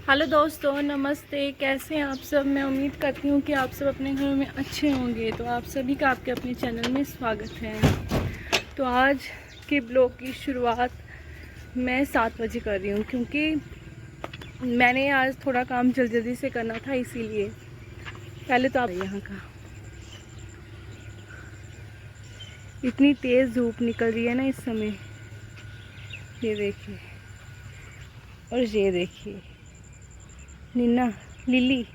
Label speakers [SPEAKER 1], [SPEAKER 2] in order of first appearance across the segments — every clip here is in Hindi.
[SPEAKER 1] हेलो दोस्तों, नमस्ते। कैसे हैं आप सब? मैं उम्मीद करती हूँ कि आप सब अपने घरों में अच्छे होंगे। तो आप सभी का आपके अपने चैनल में स्वागत है। तो आज के ब्लॉग की शुरुआत मैं 7 बजे कर रही हूँ, क्योंकि मैंने आज थोड़ा काम जल्दी जल्दी से करना था, इसीलिए। पहले तो आप यहाँ का इतनी तेज़ धूप निकल रही है ना इस समय। ये देखिए, और ये देखिए नीना, लिली,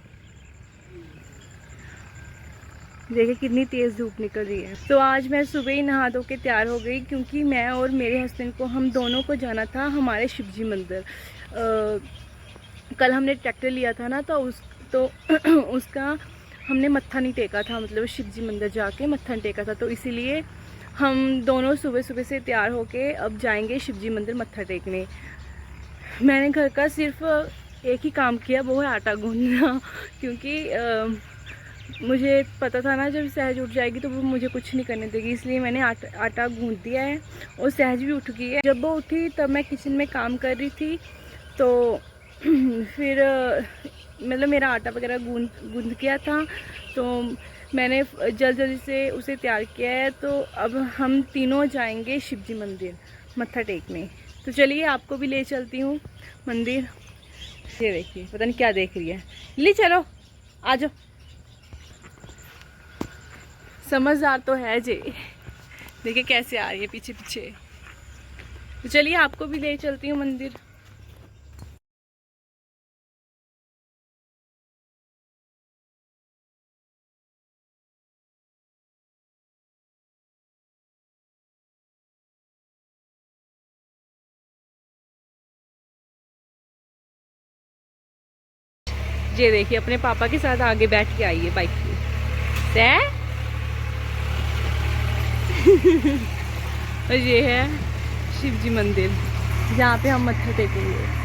[SPEAKER 1] देखिए कितनी तेज़ धूप निकल रही है। तो आज मैं सुबह ही नहा धो के तैयार हो गई, क्योंकि मैं और मेरे हस्बैंड को, हम दोनों को जाना था हमारे शिवजी मंदिर। कल हमने ट्रैक्टर लिया था ना, तो उसका हमने मत्था नहीं टेका था, मतलब शिवजी मंदिर जाके मत्था नहीं टेका था। तो इसीलिए हम दोनों सुबह सुबह से तैयार होके अब जाएंगे शिवजी मंदिर मत्था टेकने। मैंने घर का सिर्फ एक ही काम किया, वो है आटा गूंदना, क्योंकि मुझे पता था ना जब सहज उठ जाएगी तो वो मुझे कुछ नहीं करने देगी, इसलिए मैंने आटा गूंद दिया है। और सहज भी उठ गई है। जब वो उठी तब मैं किचन में काम कर रही थी, तो फिर मतलब मेरा आटा वगैरह गूंद गया था, तो मैंने जल्दी से उसे तैयार किया है। तो अब हम तीनों जाएंगे शिवजी मंदिर मत्था टेकने। तो चलिए आपको भी ले चलती हूँ मंदिर। ये देखिए, पता नहीं क्या देख रही है। ले चलो, आ जाओ। समझदार तो है जे। देखिए कैसे आ रही है पीछे पीछे। तो चलिए आपको भी ले चलती हूँ मंदिर। ये देखिए, अपने पापा के साथ आगे बैठ के आई है बाइक पे। और ये है शिवजी मंदिर, जहाँ पे हम मत्था टेकेंगे।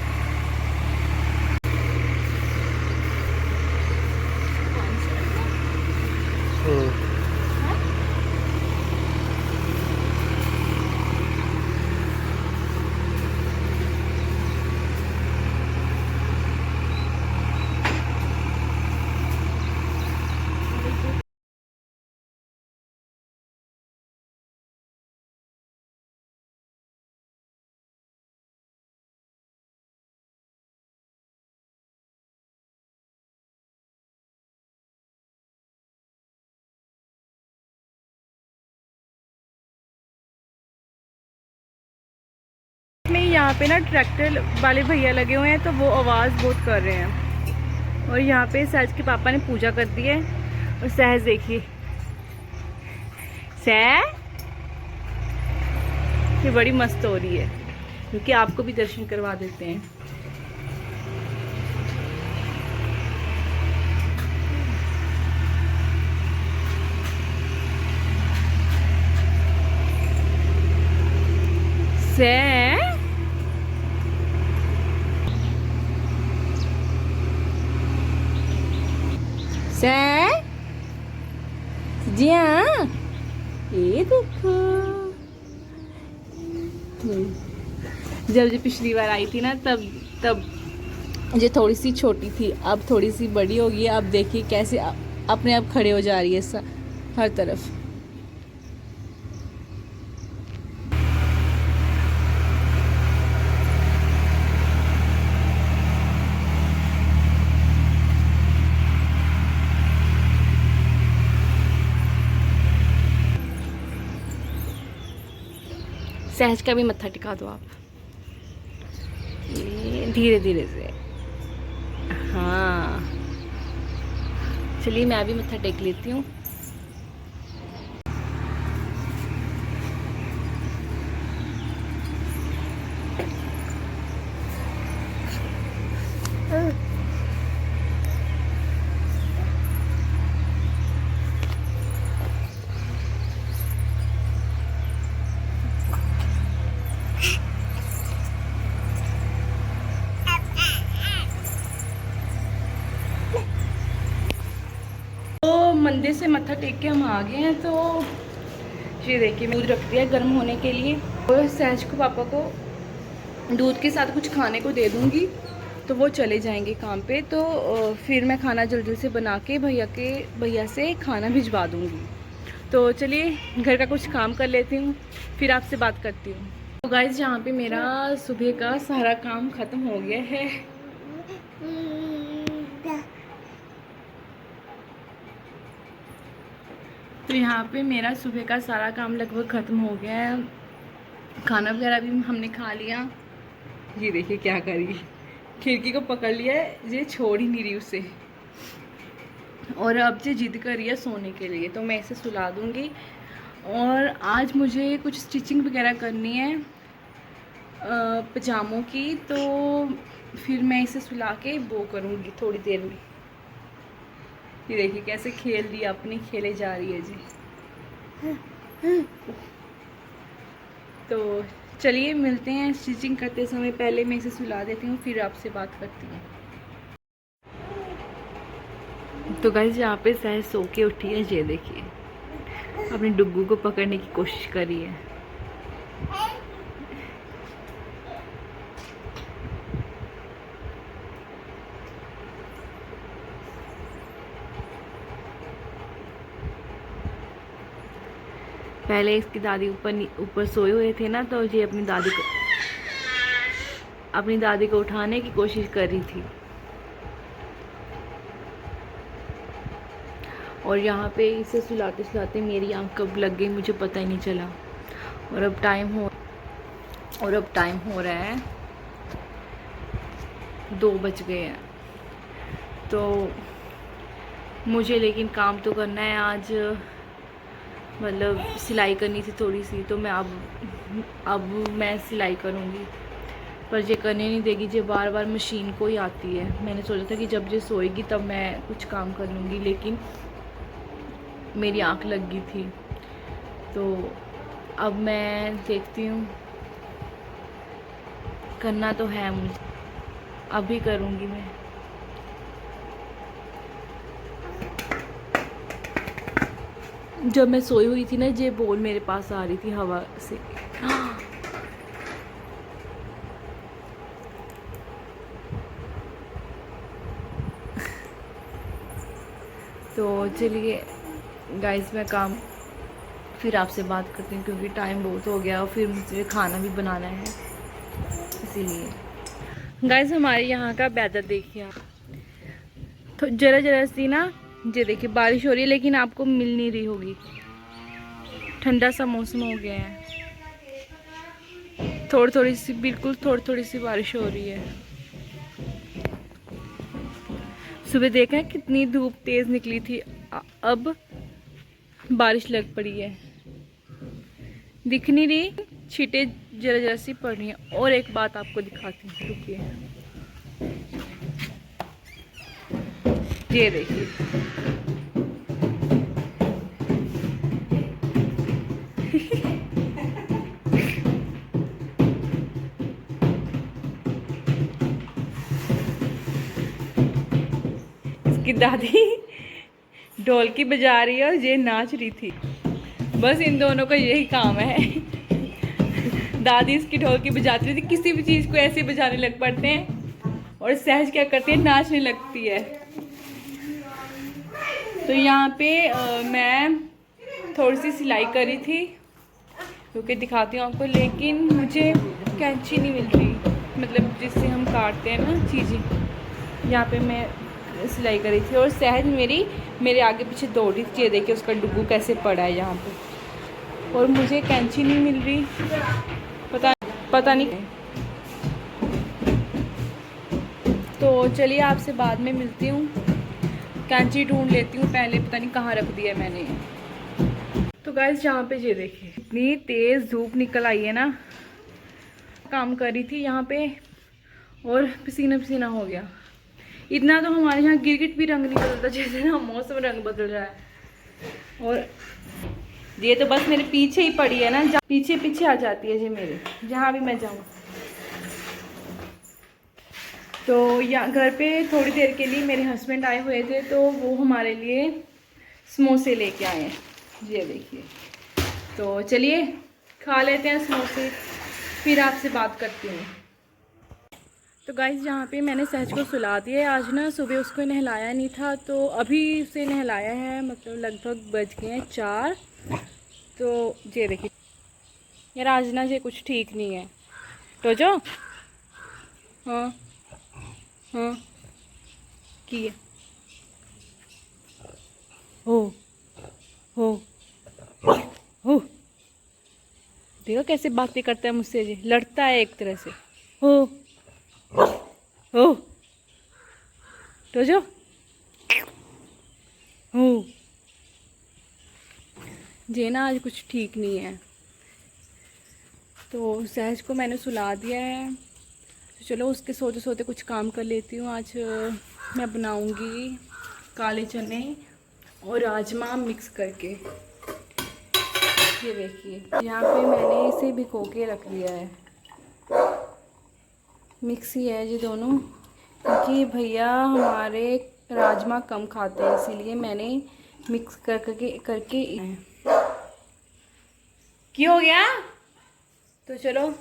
[SPEAKER 1] में यहाँ पे ना ट्रैक्टर वाले भैया लगे हुए हैं, तो वो आवाज़ बहुत कर रहे हैं। और यहाँ पे सहज के पापा ने पूजा कर दी है। और सहज देखिए, सहज ये बड़ी मस्त हो रही है, क्योंकि आपको भी दर्शन करवा देते हैं। सहज सहज जी हाँ, ये देखो। जब जो पिछली बार आई थी ना, तब ये थोड़ी सी छोटी थी, अब थोड़ी सी बड़ी हो गई है। अब देखिए कैसे अपने आप खड़े हो जा रही है हर तरफ। सहज का भी मत्था टिका दो आप, धीरे धीरे से। हाँ, चलिए मैं भी मत्था टेक लेती हूँ। तो मंदिर से मत्था टेक के हम आ गए हैं। तो ये देखिए, दूध रख दिया गर्म होने के लिए। और सहज को, पापा को दूध के साथ कुछ खाने को दे दूंगी। तो वो चले जाएंगे काम पे, तो फिर मैं खाना जल्दी से बना के भैया से खाना भिजवा दूँगी। तो चलिए घर का कुछ काम कर लेती हूँ, फिर आपसे बात करती हूँ। तो गाइस यहाँ पे मेरा सुबह का सारा काम ख़त्म हो गया है। तो यहाँ पे मेरा सुबह का सारा काम लगभग ख़त्म हो गया है। खाना वगैरह भी हमने खा लिया। ये देखिए क्या करी, खिड़की को पकड़ लिया है, ये छोड़ ही नहीं रही उसे, और अब ये जिद कर रही है सोने के लिए, तो मैं इसे सुला दूँगी। और आज मुझे कुछ स्टिचिंग वगैरह करनी है पजामों की, तो फिर मैं इसे सुला के वो करूँगी थोड़ी देर में। ये देखिए कैसे खेल रही है, अपनी खेले जा रही है जी। तो चलिए मिलते हैं स्टिचिंग करते समय। पहले मैं इसे सुला देती हूँ, फिर आपसे बात करती हूँ। तो गाइस यहाँ पे सहज सो के उठी है, ये देखिए अपने डुग्गू को पकड़ने की कोशिश करी है। पहले इसकी दादी ऊपर सोए हुए थे ना, तो ये अपनी दादी को उठाने की कोशिश कर रही थी। और यहाँ पे इसे सुलाते सुलाते मेरी आँख कब लग गई मुझे पता ही नहीं चला। और अब टाइम हो रहा है 2 बज गए हैं। तो मुझे लेकिन काम तो करना है आज, मतलब सिलाई करनी थी थोड़ी सी, तो मैं अब मैं सिलाई करूँगी। पर ये करने नहीं देगी, ये बार बार मशीन को ही आती है। मैंने सोचा था कि जब ये सोएगी तब मैं कुछ काम कर लूँगी, लेकिन मेरी आँख लग गई थी। तो अब मैं देखती हूँ, करना तो है मुझे, अभी करूँगी मैं। जब मैं सोई हुई थी ना, ये बॉल मेरे पास आ रही थी हवा से। तो चलिए गाइस मैं काम फिर आपसे बात करती हूँ, क्योंकि टाइम बहुत हो गया और फिर मुझे खाना भी बनाना है, इसीलिए। गाइस हमारे यहाँ का वेदर देखिए आप, तो जरा सी ना, ये देखिए बारिश हो रही है, लेकिन आपको मिल नहीं रही होगी। ठंडा सा मौसम हो गया है, थोड़ी थोड़ी सी बारिश हो रही है। सुबह देखा है कितनी धूप तेज निकली थी, अब बारिश लग पड़ी है। दिख नहीं रही, छींटे जरा सी पड़ रही हैं। और एक बात आपको दिखाती हूँ, रुकिए, ये देखिए इसकी दादी ढोलकी बजा रही है और ये नाच रही थी। बस इन दोनों का यही काम है। दादी इसकी ढोलकी बजाती रहती, किसी भी चीज़ को ऐसे बजाने लग पड़ते हैं, और सहज क्या करती है, नाचने लगती है। तो यहाँ पे मैं थोड़ी सी सिलाई करी थी, क्योंकि दिखाती हूँ आपको, लेकिन मुझे कैंची नहीं मिल रही, मतलब जिससे हम काटते हैं ना चीज़ें। यहाँ पे मैं सिलाई करी थी और सहज मेरे आगे पीछे दौड़ रही थी। ये देखिए उसका डुग्गू कैसे पड़ा है यहाँ पे, और मुझे कैंची नहीं मिल रही, पता नहीं। तो चलिए आपसे बाद में मिलती हूँ, कैंची ढूंढ लेती हूँ पहले, पता नहीं कहाँ रख दिया मैंने। तो गाइस यहाँ पे ये देखिए इतनी तेज़ धूप निकल आई है ना, काम कर रही थी यहाँ पे और पसीना हो गया। इतना तो हमारे यहाँ गिरगिट भी रंग नहीं बदलता, जैसे ना मौसम रंग बदल रहा है। और ये तो बस मेरे पीछे ही पड़ी है ना, पीछे आ जाती है जी मेरे, जहाँ भी मैं जाऊँ। तो यहाँ घर पे थोड़ी देर के लिए मेरे हस्बैंड आए हुए थे, तो वो हमारे लिए समोसे लेके आए हैं, ये देखिए। तो चलिए खा लेते हैं समोसे, फिर आपसे बात करती हूँ। तो गाइस यहाँ पे मैंने सहज को सुला दिया है। आज ना सुबह उसको नहलाया नहीं था, तो अभी उसे नहलाया है, मतलब लगभग बज गए हैं 4। तो ये देखिए यार, आज ना ये कुछ ठीक नहीं है। तो जो हाँ हाँ की है हो हो हो, देखो कैसे बातें करता है मुझसे, जी लड़ता है एक तरह से। हो हो तो जो हो, जे ना आज कुछ ठीक नहीं है। तो सहज को मैंने सुला दिया है, तो चलो उसके सोते सोते कुछ काम कर लेती हूँ। आज मैं बनाऊँगी काले चने और राजमा मिक्स करके। ये देखिए यहाँ पे मैंने इसे भिगो के रख लिया है। मिक्स ही है ये दोनों, क्योंकि भैया हमारे राजमा कम खाते हैं, इसीलिए मैंने मिक्स करके क्यों हो गया। तो चलो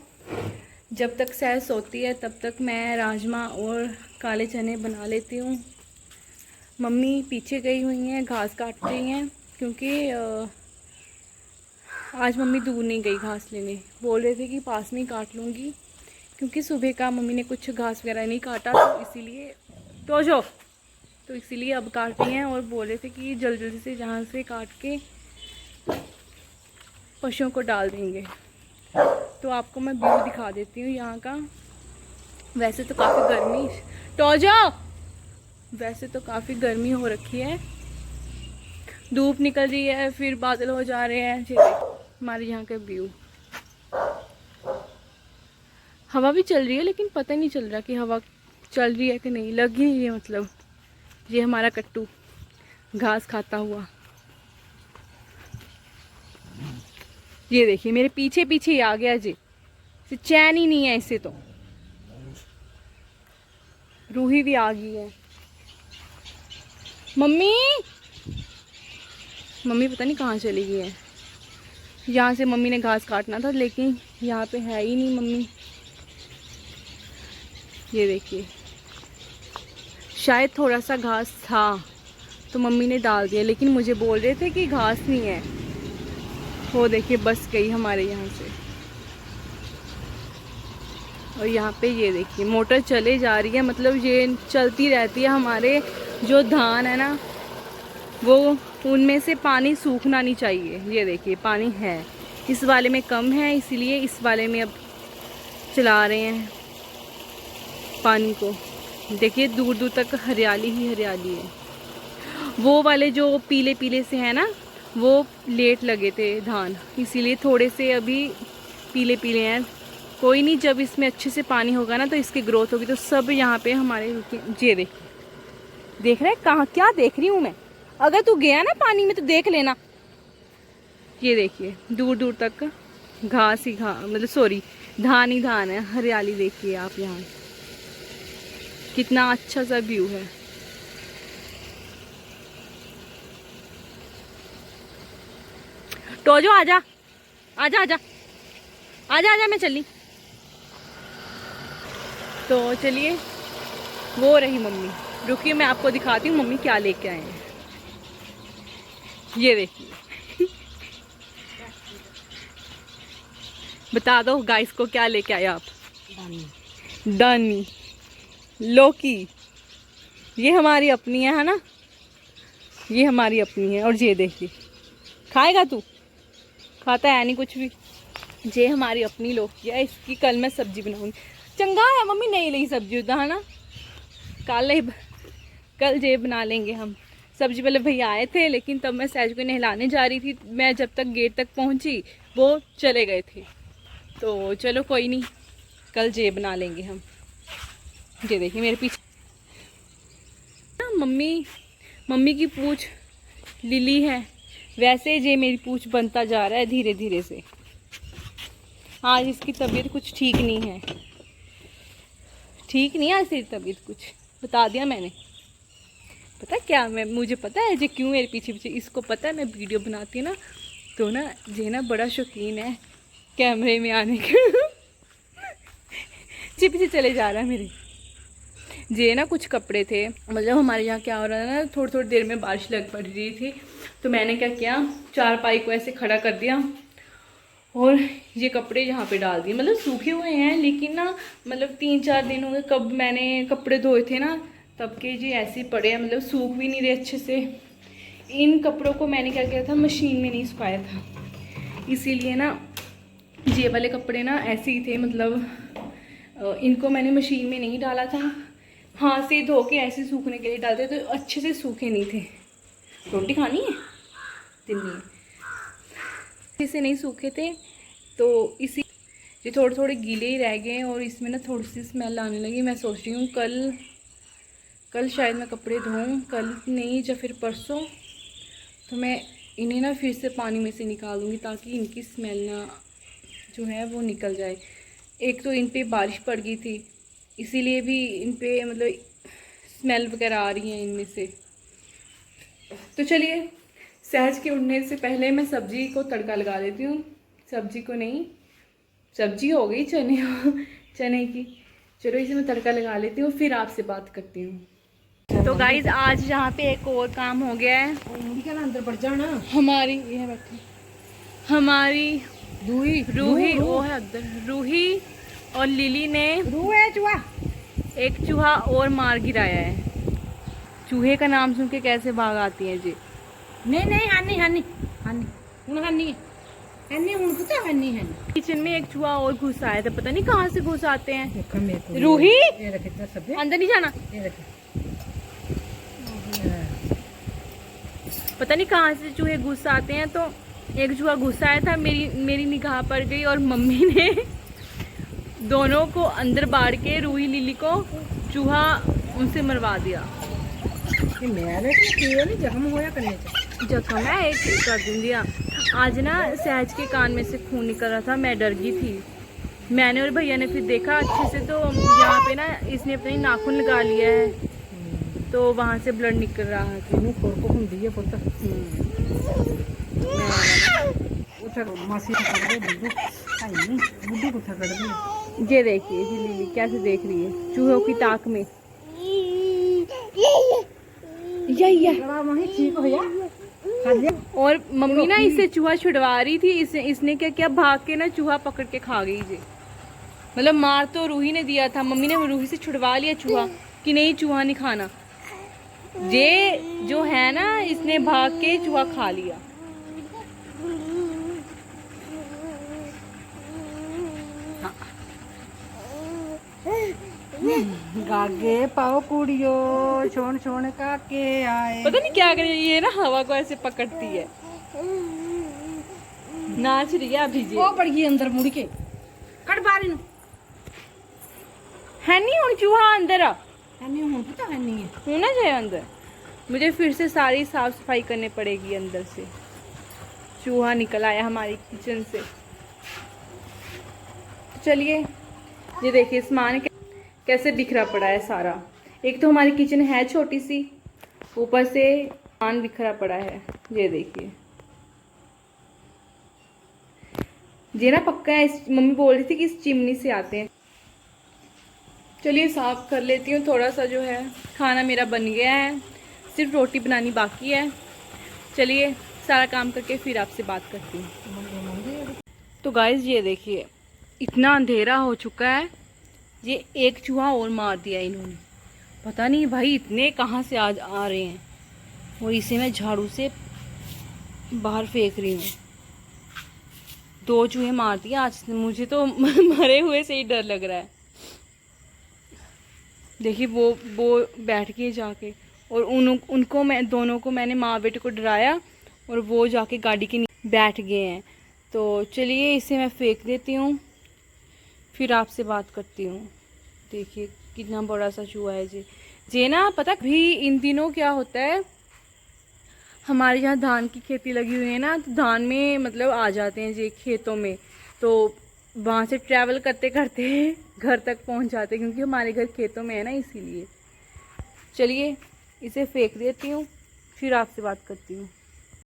[SPEAKER 1] जब तक सहज सोती है तब तक मैं राजमा और काले चने बना लेती हूँ। मम्मी पीछे गई हुई हैं, घास काट रही हैं, क्योंकि आज मम्मी दूर नहीं गई घास लेने। बोल रहे थे कि पास में ही काट लूँगी, क्योंकि सुबह का मम्मी ने कुछ घास वगैरह नहीं काटा, तो इसीलिए तो इसीलिए अब काट रही हैं। और बोल रहे थे कि जल्दी जल्दी से जहाँ से काट के पशुओं को डाल देंगे। तो आपको मैं व्यू दिखा देती हूँ यहाँ का। वैसे तो काफ़ी गर्मी हो रखी है, धूप निकल रही है, फिर बादल हो जा रहे हैं। हमारे यहाँ का व्यू, हवा भी चल रही है, लेकिन पता नहीं चल रहा कि हवा चल रही है कि नहीं, लग ही नहीं है। मतलब ये हमारा कट्टू घास खाता हुआ, ये देखिए मेरे पीछे पीछे ही आ गया जी, इसे चैन ही नहीं है। इसे तो रूही भी आ गई है। मम्मी पता नहीं कहाँ चली गई है। यहाँ से मम्मी ने घास काटना था, लेकिन यहाँ पे है ही नहीं मम्मी। ये देखिए शायद थोड़ा सा घास था तो मम्मी ने डाल दिया, लेकिन मुझे बोल रहे थे कि घास नहीं है। वो देखिए बस गई हमारे यहाँ से। और यहाँ पे ये देखिए मोटर चले जा रही है, मतलब ये चलती रहती है। हमारे जो धान है ना, वो उनमें से पानी सूखना नहीं चाहिए। ये देखिए पानी है, इस वाले में कम है, इसीलिए इस वाले में अब चला रहे हैं पानी को। देखिए दूर दूर तक हरियाली ही हरियाली है। वो वाले जो पीले पीले से हैं ना, वो लेट लगे थे धान, इसीलिए थोड़े से अभी पीले पीले हैं। कोई नहीं, जब इसमें अच्छे से पानी होगा ना तो इसकी ग्रोथ होगी। तो सब यहाँ पे हमारे ये देख रहे हैं कहाँ, क्या देख रही हूँ मैं। अगर तू गया ना पानी में तो देख लेना। ये देखिए दूर दूर तक घास ही मतलब सॉरी धान ही धान है, हरियाली देखिए आप। यहाँ कितना अच्छा सा व्यू है। टोजो आजा आजा आजा आजा आजा, मैं चली। तो चलिए, वो रही मम्मी। रुकिए मैं आपको दिखाती हूँ मम्मी क्या लेके आए हैं। ये देखिए बता दो गाइस को क्या लेके आए आप। दानी लौकी, ये हमारी अपनी है ना, ये हमारी अपनी है। और ये देखिए, खाएगा तू? खाता है नहीं कुछ भी। ये हमारी अपनी लौकी है, इसकी कल मैं सब्जी बनाऊंगी। चंगा है मम्मी नहीं ली सब्जी उदा है ना, कल ये बना लेंगे हम सब्जी। पहले भैया आए थे, लेकिन तब मैं सहज को नहलाने जा रही थी। मैं जब तक गेट तक पहुंची वो चले गए थे। तो चलो कोई नहीं, कल ये बना लेंगे हम। ये देखिए मेरे पीछे मम्मी की पूंछ लिली है, वैसे ये मेरी पूंछ बनता जा रहा है धीरे धीरे से। आज इसकी तबीयत कुछ ठीक नहीं है, आज तेरी तबीयत कुछ बता दिया मैंने। पता क्या, मुझे पता है ये क्यों मेरे पीछे पीछे। इसको पता है मैं वीडियो बनाती हूँ ना, तो ना ये ना बड़ा शौकीन है कैमरे में आने का। पीछे चले जा रहा है मेरे। ये ना कुछ कपड़े थे, मतलब हमारे यहाँ क्या हो रहा है ना, थोड़ी थोड़ी देर में बारिश लग पड़ रही थी, तो मैंने क्या किया, चारपाई को ऐसे खड़ा कर दिया और ये कपड़े यहाँ पे डाल दिए। मतलब सूखे हुए हैं लेकिन ना, मतलब 3-4 दिन हो गए कब मैंने कपड़े धोए थे ना, तब के जी ऐसे ही पड़े हैं, मतलब सूख भी नहीं रहे अच्छे से। इन कपड़ों को मैंने क्या किया था, मशीन में नहीं सुखाया था, इसीलिए ना ये वाले कपड़े ना ऐसे ही थे, मतलब इनको मैंने मशीन में नहीं डाला था, हाथ से धो के ऐसे सूखने के लिए डालते तो अच्छे से सूखे नहीं थे। रोटी खानी है दिन में, अच्छे से नहीं सूखे थे, तो इसी ये थोड़े थोड़े गीले ही रह गए और इसमें ना थोड़ी सी स्मेल आने लगी। मैं सोच रही हूँ कल शायद मैं कपड़े धोऊँ, कल नहीं या फिर परसों, तो मैं इन्हें ना फिर से पानी में से निकाल दूँगी ताकि इनकी स्मेल ना जो है वो निकल जाए। एक तो इन पे बारिश पड़ गई थी, इसीलिए भी इन पे मतलब स्मेल वगैरह आ रही है इनमें से। तो चलिए, सहज के उठने से पहले मैं सब्जी को तड़का लगा देती हूँ। सब्जी को नहीं, सब्जी हो गई चने की। चलो इसे मैं तड़का लगा लेती हूँ, फिर आपसे बात करती हूँ। तो गाइज आज यहाँ पे एक और काम हो गया है।
[SPEAKER 2] अंदर बढ़ जाना।
[SPEAKER 1] हमारी ये बैठी, हमारी रूही वो है अंदर, रूही और लिली ने
[SPEAKER 2] चूहा,
[SPEAKER 1] एक चूहा और मार गिराया है। चूहे का नाम सुन के कैसे भाग आती है जी।
[SPEAKER 2] नहीं हानी हानी हानी हूं हानी हानी हूं पता हानी हानी।
[SPEAKER 1] किचन में एक चूहा और घुस आया था, पता नहीं कहाँ से घुस आते हैं।
[SPEAKER 2] देखो मेरे को
[SPEAKER 1] रूही
[SPEAKER 2] ये रखे तो सब
[SPEAKER 1] अंदर नहीं जाना,
[SPEAKER 2] ये रखे,
[SPEAKER 1] पता नहीं कहाँ से चूहे घुस आते हैं। तो एक चूहा घुस आया था, मेरी निगाह पड़ गई और मम्मी ने दोनों को अंदर बाढ़ के रूही लिली को चूहा उनसे मरवा दिया।
[SPEAKER 2] ये मैंने नहीं जख्म होया करने से
[SPEAKER 1] जख्म है एक कर दिया। आज ना सहज के कान में से खून निकल रहा था, मैं डर गई थी। मैंने और भैया ने फिर देखा अच्छे से, तो यहाँ पे ना इसने अपनी नाखून लगा लिया है, तो वहाँ से ब्लड निकल रहा था।
[SPEAKER 2] को हुंदी है पुत्र उठा मासी को कर दे बुड्ढू आई नहीं बुड्ढू को उठा कर दे।
[SPEAKER 1] ये देखिए जी लिली कैसे देख रही है चूहों की ताक में।
[SPEAKER 2] वहीं ठीक हो या
[SPEAKER 1] और मम्मी ना इससे चूहा छुड़वा रही थी, इसने क्या किया, भाग के ना चूहा पकड़ के खा गई जी। मतलब मार तो रूही ने दिया था, मम्मी ने रूही से छुड़वा लिया चूहा कि नहीं चूहा नहीं खाना। ये जो है ना, इसने भाग के चूहा खा लिया।
[SPEAKER 2] गागे पाओ कुड़ियो छोड़ छोड़ काके आए।
[SPEAKER 1] पता नहीं क्या करे, ये ना हवा को ऐसे पकड़ती है, नाच रही है अभी जी।
[SPEAKER 2] वो पड़ गई अंदर मुड़ के कट बारी नु
[SPEAKER 1] है नहीं हूँ चूहा अंदर आ
[SPEAKER 2] नहीं हूं पता है नहीं है
[SPEAKER 1] होना चाहिए अंदर। मुझे फिर से सारी साफ सफाई करनी पड़ेगी अंदर से। चूहा निकल आया हमारी किचन से। चलिए ये देखिए सामान कैसे बिखरा पड़ा है सारा। एक तो हमारी किचन है छोटी सी, ऊपर से सामान बिखरा पड़ा है। ये देखिए, ये ना पक्का है, मम्मी बोल रही थी कि इस चिमनी से आते हैं। चलिए साफ कर लेती हूँ थोड़ा सा। जो है खाना मेरा बन गया है, सिर्फ रोटी बनानी बाकी है। चलिए सारा काम करके फिर आपसे बात करती हूँ। तो गाइस ये देखिए इतना अंधेरा हो चुका है, ये एक चूहा और मार दिया इन्होंने। पता नहीं भाई इतने कहाँ से आज आ रहे हैं। और इसे मैं झाड़ू से बाहर फेंक रही हूँ। 2 चूहे मार दिए आज। मुझे तो मरे हुए से ही डर लग रहा है। देखिए वो बैठ गए जाके, और उनको मैं दोनों को मैंने माँ बेटे को डराया और वो जाके गाड़ी के नीचे बैठ गए हैं। तो चलिए इसे मैं फेंक देती हूँ, फिर आपसे बात करती हूँ। देखिए कितना बड़ा सा चूहा है जी ना। पता भी इन दिनों क्या होता है, हमारे यहाँ धान की खेती लगी हुई है ना, तो धान में मतलब आ जाते हैं जी खेतों में, तो वहाँ से ट्रैवल करते करते घर तक पहुँच जाते हैं, क्योंकि हमारे घर खेतों में है ना, इसीलिए। चलिए इसे फेंक देती हूँ, फिर आपसे बात करती हूँ।